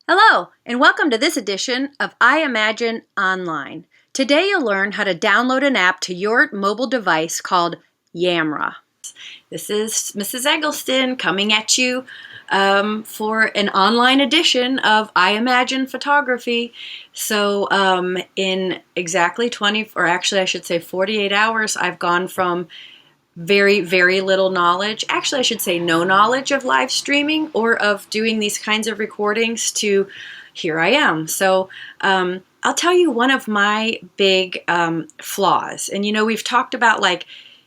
Hello, and welcome to this edition of I Imagine Online. Today you'll learn how to download an app to your mobile device called Yamera. This is Mrs. Eggleston coming at you for an online edition of I Imagine Photography. So in exactly 20, or actually I should say 48 hours, I've gone from very, very little knowledge, actually I should say no knowledge of live streaming or of doing these kinds of recordings to here I am. So I'll tell you one of my big flaws. And we've talked about like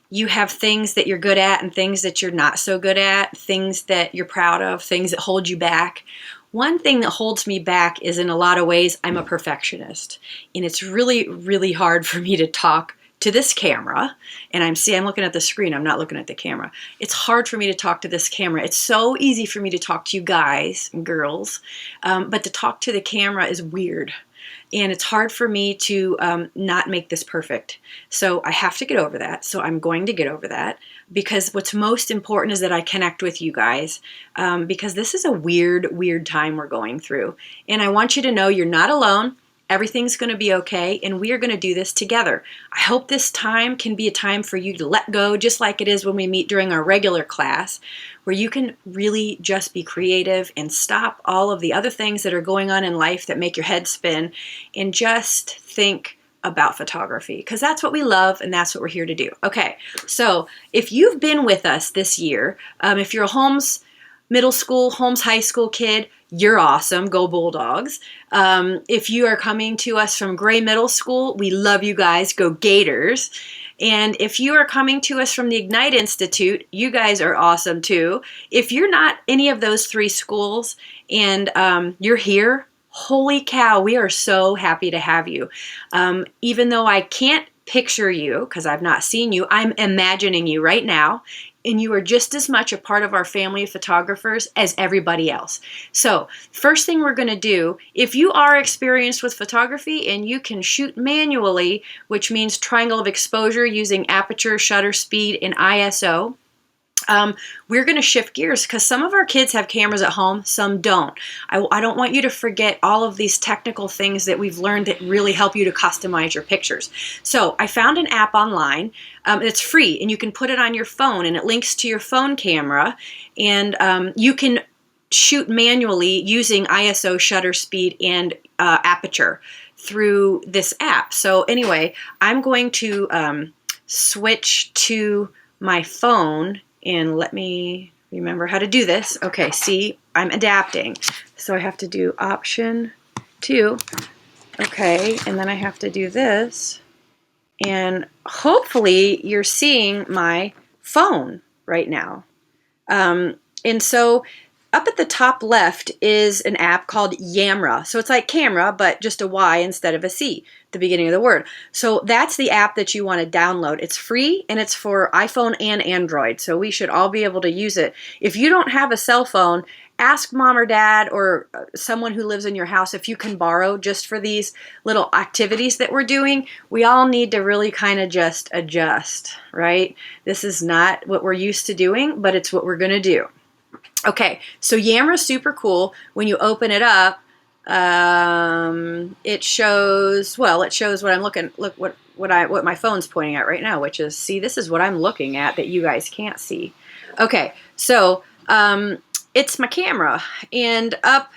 you have things that you're good at and things that you're not so good at, things that you're proud of, things that hold you back. One thing that holds me back is in a lot of ways I'm a perfectionist. And it's really, really hard for me to talk to this camera, and I'm looking at the screen, I'm not looking at the camera. It's hard for me to talk to this camera. It's so easy for me to talk to you guys and girls, but to talk to the camera is weird. And it's hard for me to not make this perfect. So I have to get over that. So I'm going to get over that because what's most important is that I connect with you guys because this is a weird, weird time we're going through. And I want you to know you're not alone. Everything's going to be okay, and we are going to do this together. I hope this time can be a time for you to let go, just like it is when we meet during our regular class, where you can really just be creative and stop all of the other things that are going on in life that make your head spin and just think about photography, because that's what we love and that's what we're here to do. Okay, so if you've been with us this year, if you're a Holmes middle school, Holmes high school kid, you're awesome. Go Bulldogs. If you are coming to us from Gray Middle School, we love you guys. Go Gators. And if you are coming to us from the Ignite Institute, you guys are awesome too. If you're not any of those three schools and you're here, holy cow, we are so happy to have you. Even though I can't picture you because I've not seen you, I'm imagining you right now. And you are just as much a part of our family of photographers as everybody else. So first thing we're going to do, if you are experienced with photography and you can shoot manually, which means triangle of exposure using aperture, shutter speed, and ISO, we're going to shift gears because some of our kids have cameras at home, some don't. I don't want you to forget all of these technical things that we've learned that really help you to customize your pictures. So I found an app online. It's free and you can put it on your phone and it links to your phone camera, and you can shoot manually using ISO, shutter speed, and aperture through this app. So anyway, I'm going to switch to my phone. And let me remember how to do this. Okay, see, I'm adapting. So I have to do Option 2. Okay, and then I have to do this. And hopefully you're seeing my phone right now. And so up at the top left is an app called Yamera. So it's like camera, but just a Y instead of a C at the beginning of the word. So that's the app that you want to download. It's free and it's for iPhone and Android. So we should all be able to use it. If you don't have a cell phone, ask mom or dad or someone who lives in your house if you can borrow just for these little activities that we're doing. We all need to really kind of just adjust, right? This is not what we're used to doing, but it's what we're going to do. Okay, so Yamera's super cool. When you open it up, it shows what I'm looking. Look what my phone's pointing at right now, which is, see, this is what I'm looking at that you guys can't see. Okay, so it's my camera, and up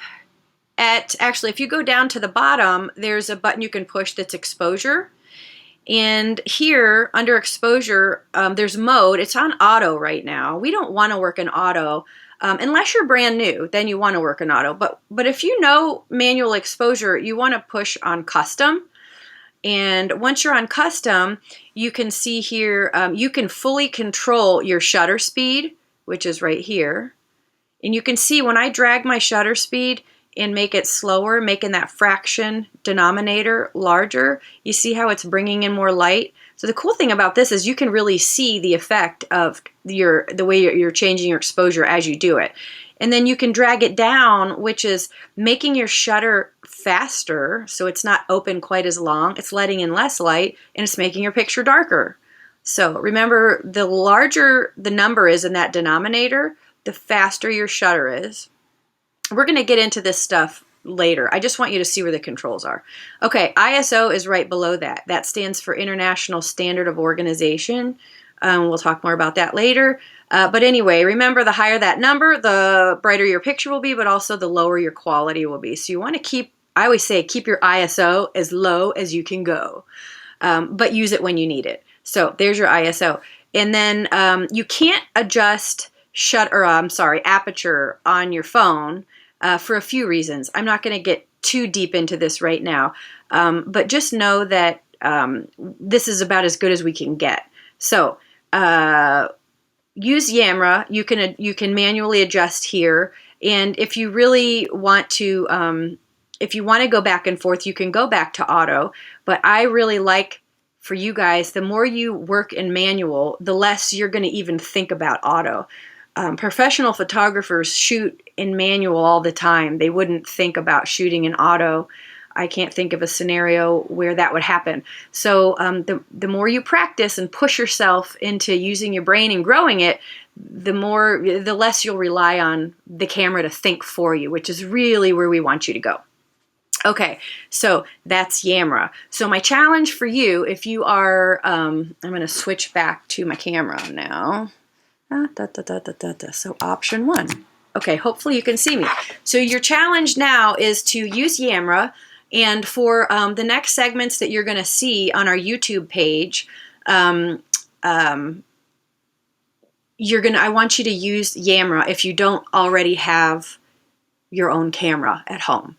at, actually, if you go down to the bottom, there's a button you can push that's exposure. And here under exposure, there's mode. It's on auto right now. We don't want to work in auto. Unless you're brand new, then you want to work in auto. But if you know manual exposure, you want to push on custom. And once you're on custom, you can see here, you can fully control your shutter speed, which is right here. And you can see when I drag my shutter speed and make it slower, making that fraction denominator larger, you see how it's bringing in more light? So the cool thing about this is you can really see the effect of the way you're changing your exposure as you do it. And then you can drag it down, which is making your shutter faster, so it's not open quite as long. It's letting in less light, and it's making your picture darker. So remember, the larger the number is in that denominator, the faster your shutter is. We're going to get into this stuff later. I just want you to see where the controls are. Okay, ISO is right below that. That stands for International Standard of Organization. We'll talk more about that later. But anyway, remember, the higher that number, the brighter your picture will be, but also the lower your quality will be. So you want to keep, I always say, keep your ISO as low as you can go, but use it when you need it. So there's your ISO. And then you can't adjust aperture on your phone for a few reasons. I'm not going to get too deep into this right now, but just know that this is about as good as we can get. So use Yamera. You can manually adjust here, and if you really want to, if you want to go back and forth, you can go back to auto. But I really like, for you guys, the more you work in manual, the less you're going to even think about auto. Professional photographers shoot in manual all the time. They wouldn't think about shooting in auto. I can't think of a scenario where that would happen. So the more you practice and push yourself into using your brain and growing it, the less you'll rely on the camera to think for you, which is really where we want you to go. Okay, so that's Yamera. So my challenge for you, if you are, I'm going to switch back to my camera now. So option 1. Okay, hopefully you can see me. So your challenge now is to use Yamera, and for the next segments that you're going to see on our YouTube page, I want you to use Yamera if you don't already have your own camera at home.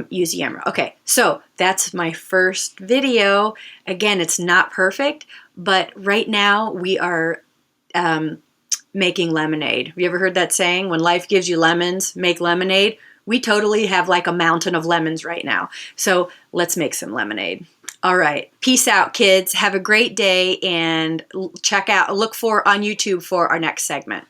Use Yamera. Okay, so that's my first video. Again, it's not perfect, but right now we are making lemonade. Have you ever heard that saying? When life gives you lemons, make lemonade. We totally have like a mountain of lemons right now. So let's make some lemonade. All right. Peace out, kids. Have a great day, and look on YouTube for our next segment.